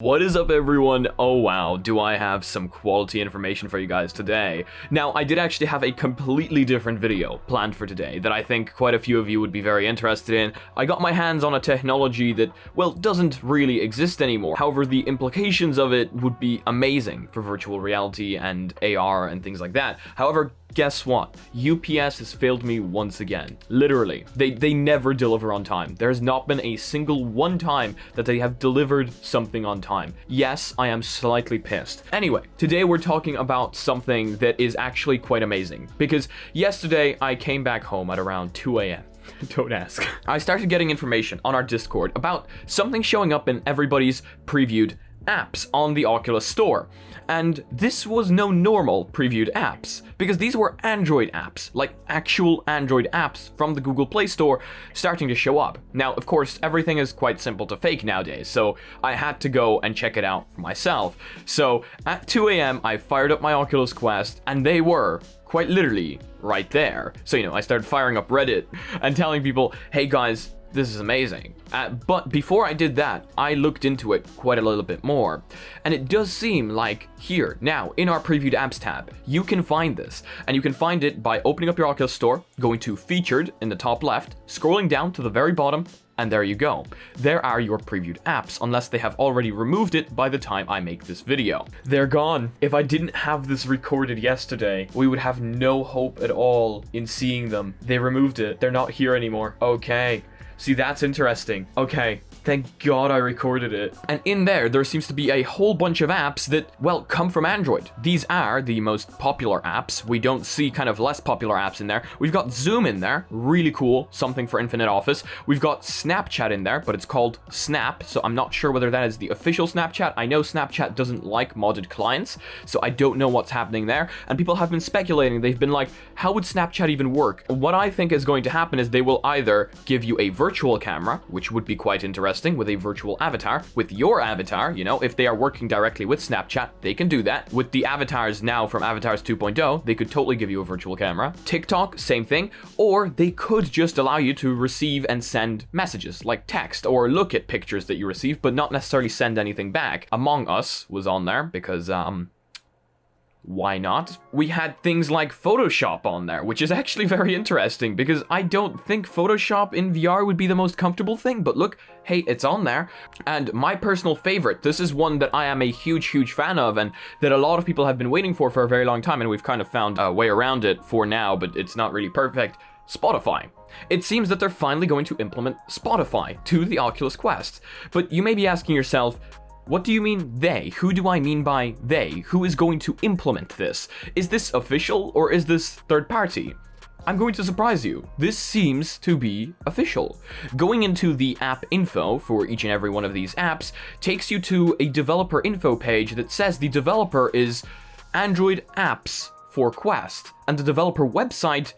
What is up, everyone? Oh wow, do I have some quality information for you guys today. Now, I did actually have a completely different video planned for today that I think quite a few of you would be very interested in. I got my hands on a technology that, well, doesn't really exist anymore. However, the implications of it would be amazing for virtual reality and AR and things like that. However, guess what? UPS has failed me once again. Literally. They never deliver on time. There's not been a single one time that they have delivered something on time. Yes, I am slightly pissed. Anyway, today we're talking about something that is actually quite amazing. Because yesterday I came back home at around 2 a.m. Don't ask. I started getting information on our Discord about something showing up in everybody's previewed apps on the Oculus Store. And this was no normal previewed apps, because these were Android apps, like actual Android apps from the Google Play Store starting to show up. Now, of course, everything is quite simple to fake nowadays, so I had to go and check it out for myself. So at 2 a.m. I fired up my Oculus Quest, and they were quite literally right there. So, I started firing up Reddit and telling people, hey guys, this is amazing. But before I did that, I looked into it quite a little bit more. And it does seem like here, now, in our previewed apps tab, you can find this. And you can find it by opening up your Oculus Store, going to featured in the top left, scrolling down to the very bottom, and there you go. There are your previewed apps, unless they have already removed it by the time I make this video. They're gone. If I didn't have this recorded yesterday, we would have no hope at all in seeing them. They removed it. They're not here anymore. Okay. See, that's interesting. Okay, thank God I recorded it. And in there seems to be a whole bunch of apps that, well, come from Android. These are the most popular apps. We don't see kind of less popular apps in there. We've got Zoom in there, really cool, something for Infinite Office. We've got Snapchat in there, but it's called Snap, so I'm not sure whether that is the official Snapchat. I know Snapchat doesn't like modded clients, so I don't know what's happening there. And people have been speculating. They've been like, how would Snapchat even work? What I think is going to happen is they will either give you a virtual camera, which would be quite interesting, with a virtual avatar, with your avatar, if they are working directly with Snapchat, they can do that. With the avatars now from Avatars 2.0, they could totally give you a virtual camera. TikTok, same thing, or they could just allow you to receive and send messages, like text, or look at pictures that you receive, but not necessarily send anything back. Among Us was on there, because, why not? We had things like Photoshop on there, which is actually very interesting because I don't think Photoshop in VR would be the most comfortable thing, but look, hey, it's on there. And my personal favorite, this is one that I am a huge fan of and that a lot of people have been waiting for a very long time, and we've kind of found a way around it for now, but it's not really perfect. Spotify. It seems that they're finally going to implement Spotify to the Oculus Quest. But you may be asking yourself, what do you mean they? Who do I mean by they? Who is going to implement this? Is this official or is this third party? I'm going to surprise you. This seems to be official. Going into the app info for each and every one of these apps takes you to a developer info page that says the developer is Android Apps for Quest, and the developer website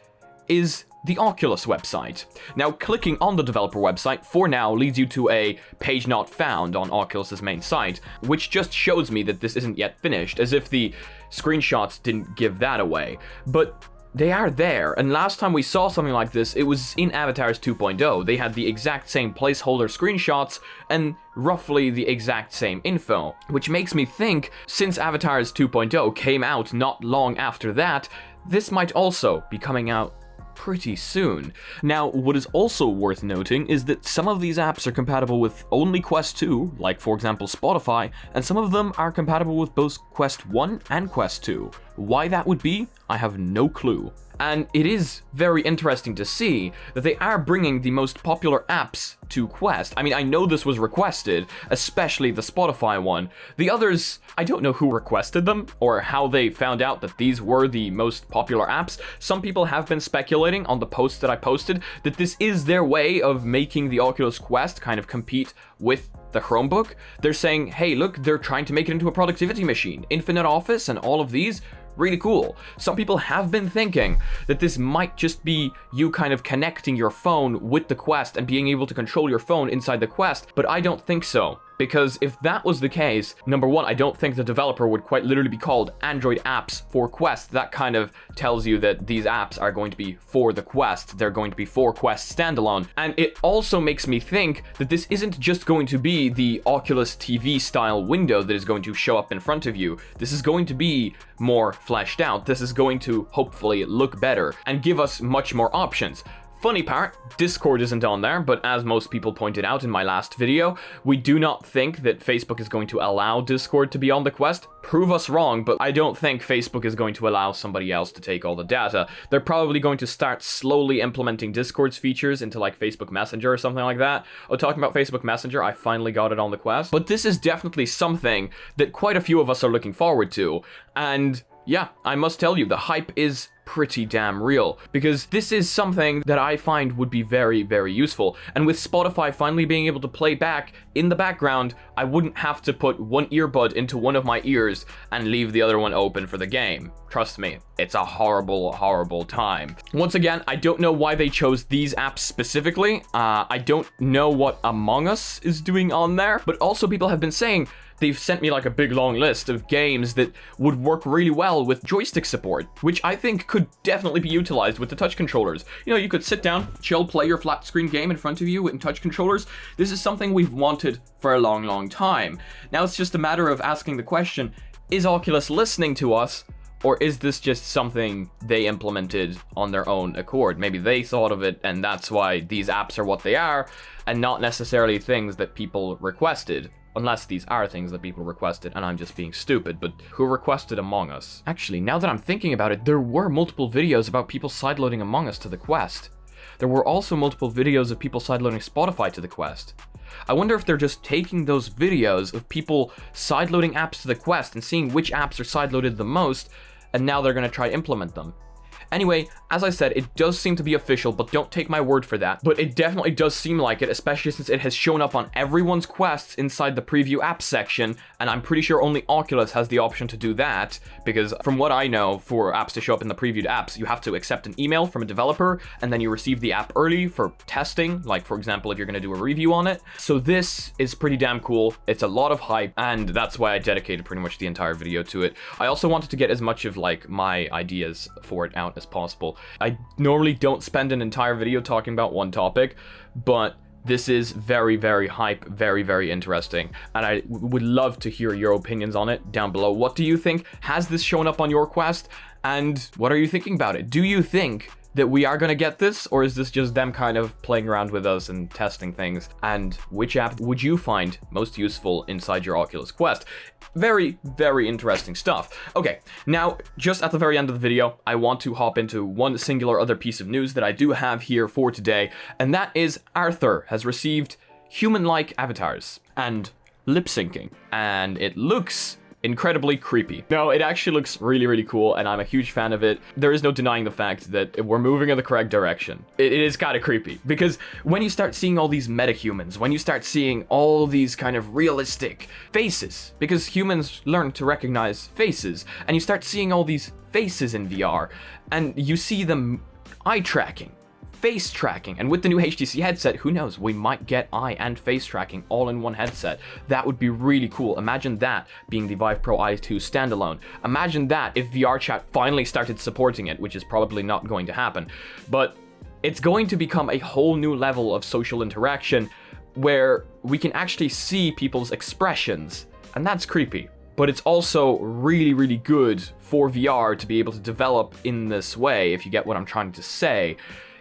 is the Oculus website. Now, clicking on the developer website for now leads you to a page not found on Oculus's main site, which just shows me that this isn't yet finished, as if the screenshots didn't give that away. But they are there, and last time we saw something like this, it was in Avatars 2.0. They had the exact same placeholder screenshots and roughly the exact same info, which makes me think, since Avatars 2.0 came out not long after that, this might also be coming out pretty soon. Now, what is also worth noting is that some of these apps are compatible with only Quest 2, like for example Spotify, and some of them are compatible with both Quest 1 and Quest 2. Why that would be, I have no clue. And it is very interesting to see that they are bringing the most popular apps to Quest. I mean, I know this was requested, especially the Spotify one. The others, I don't know who requested them or how they found out that these were the most popular apps. Some people have been speculating on the posts that I posted that this is their way of making the Oculus Quest kind of compete with the Chromebook. They're saying, hey, look, they're trying to make it into a productivity machine. Infinite Office and all of these, really cool. Some people have been thinking that this might just be you kind of connecting your phone with the Quest and being able to control your phone inside the Quest, but I don't think so. Because if that was the case, number one, I don't think the developer would quite literally be called Android apps for Quest. That kind of tells you that these apps are going to be for the Quest. They're going to be for Quest standalone. And it also makes me think that this isn't just going to be the Oculus TV style window that is going to show up in front of you. This is going to be more fleshed out. This is going to hopefully look better and give us much more options. Funny part, Discord isn't on there, but as most people pointed out in my last video, we do not think that Facebook is going to allow Discord to be on the Quest. Prove us wrong, but I don't think Facebook is going to allow somebody else to take all the data. They're probably going to start slowly implementing Discord's features into like Facebook Messenger or something like that. Oh, talking about Facebook Messenger, I finally got it on the Quest. But this is definitely something that quite a few of us are looking forward to. And yeah, I must tell you, the hype is pretty damn real, because this is something that I find would be very, very useful. And with Spotify finally being able to play back in the background, I wouldn't have to put one earbud into one of my ears and leave the other one open for the game. Trust me, it's a horrible, horrible time. Once again, I don't know why they chose these apps specifically. I don't know what Among Us is doing on there, but also people have been saying they've sent me like a big long list of games that would work really well with joystick support, which I think could definitely be utilized with the touch controllers. You know, you could sit down, chill, play your flat screen game in front of you with touch controllers. This is something we've wanted for a long, long time. Now it's just a matter of asking the question, is Oculus listening to us? Or is this just something they implemented on their own accord? Maybe they thought of it and that's why these apps are what they are, and not necessarily things that people requested. Unless these are things that people requested and I'm just being stupid, but who requested Among Us? Actually, now that I'm thinking about it, there were multiple videos about people sideloading Among Us to the Quest. There were also multiple videos of people sideloading Spotify to the Quest. I wonder if they're just taking those videos of people sideloading apps to the Quest and seeing which apps are sideloaded the most, and now they're going to try to implement them. Anyway, as I said, it does seem to be official, but don't take my word for that. But it definitely does seem like it, especially since it has shown up on everyone's quests inside the preview apps section, and I'm pretty sure only Oculus has the option to do that, because from what I know, for apps to show up in the previewed apps, you have to accept an email from a developer, and then you receive the app early for testing, like for example, if you're going to do a review on it. So this is pretty damn cool. It's a lot of hype, and that's why I dedicated pretty much the entire video to it. I also wanted to get as much of like my ideas for it out as possible. I normally don't spend an entire video talking about one topic, but this is very, very hype, very, very interesting, and I would love to hear your opinions on it down below. What do you think? Has this shown up on your Quest? And what are you thinking about it? Do you think that we are going to get this, or is this just them kind of playing around with us and testing things? And which app would you find most useful inside your Oculus Quest? Very, very interesting stuff. Okay, now, just at the very end of the video, I want to hop into one singular other piece of news that I do have here for today, and that is Arthur has received human-like avatars and lip syncing, and it looks incredibly creepy. No, it actually looks really, really cool, and I'm a huge fan of it. There is no denying the fact that we're moving in the correct direction. It is kind of creepy, because when you start seeing all these metahumans, when you start seeing all these kind of realistic faces, because humans learn to recognize faces, and you start seeing all these faces in VR, and you see them eye tracking, face tracking, and with the new HTC headset, who knows, we might get eye and face tracking all in one headset. That would be really cool. Imagine that being the Vive Pro i2 standalone. Imagine that if VR chat finally started supporting it, which is probably not going to happen, but it's going to become a whole new level of social interaction where we can actually see people's expressions, and that's creepy. But it's also really, really good for VR to be able to develop in this way, if you get what I'm trying to say.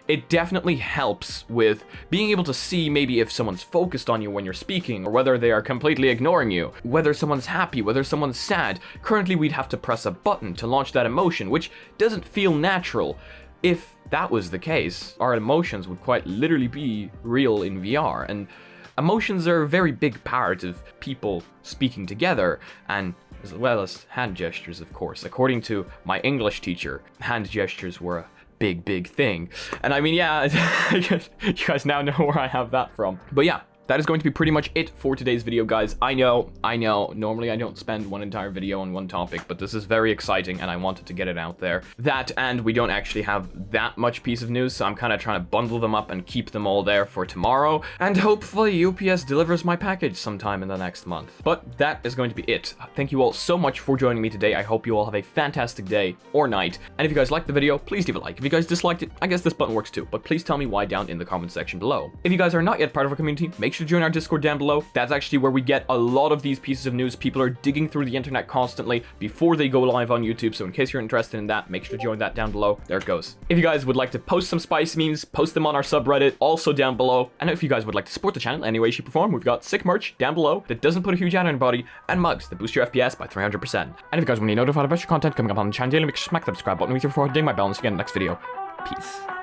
It definitely helps with being able to see maybe if someone's focused on you when you're speaking, or whether they are completely ignoring you, whether someone's happy, whether someone's sad. Currently, we'd have to press a button to launch that emotion, which doesn't feel natural. If that was the case, our emotions would quite literally be real in VR, and emotions are a very big part of people speaking together, and as well as hand gestures, of course. According to my English teacher, hand gestures were a big thing. And I mean, yeah, you guys now know where I have that from. But yeah, that is going to be pretty much it for today's video, guys. I know, normally I don't spend one entire video on one topic, but this is very exciting and I wanted to get it out there. That, and we don't actually have that much piece of news, so I'm kind of trying to bundle them up and keep them all there for tomorrow, and hopefully UPS delivers my package sometime in the next month. But that is going to be it. Thank you all so much for joining me today. I hope you all have a fantastic day or night, and if you guys liked the video, please leave a like. If you guys disliked it, I guess this button works too, but please tell me why down in the comment section below. If you guys are not yet part of our community, make sure to join our Discord down below. That's actually where we get a lot of these pieces of news. People are digging through the internet constantly before they go live on YouTube, so in case you're interested in that, make sure to join that down below. There it goes. If you guys would like to post some spicy memes, post them on our subreddit, also down below. And if you guys would like to support the channel in any way, shape, or form, we've got sick merch down below that doesn't put a huge ad on your body, and mugs that boost your FPS by 300%. And if you guys want to be notified of extra content coming up on the channel daily, make sure to smack the subscribe button with your forehead, ding my bell, and see you again in the next video. Peace.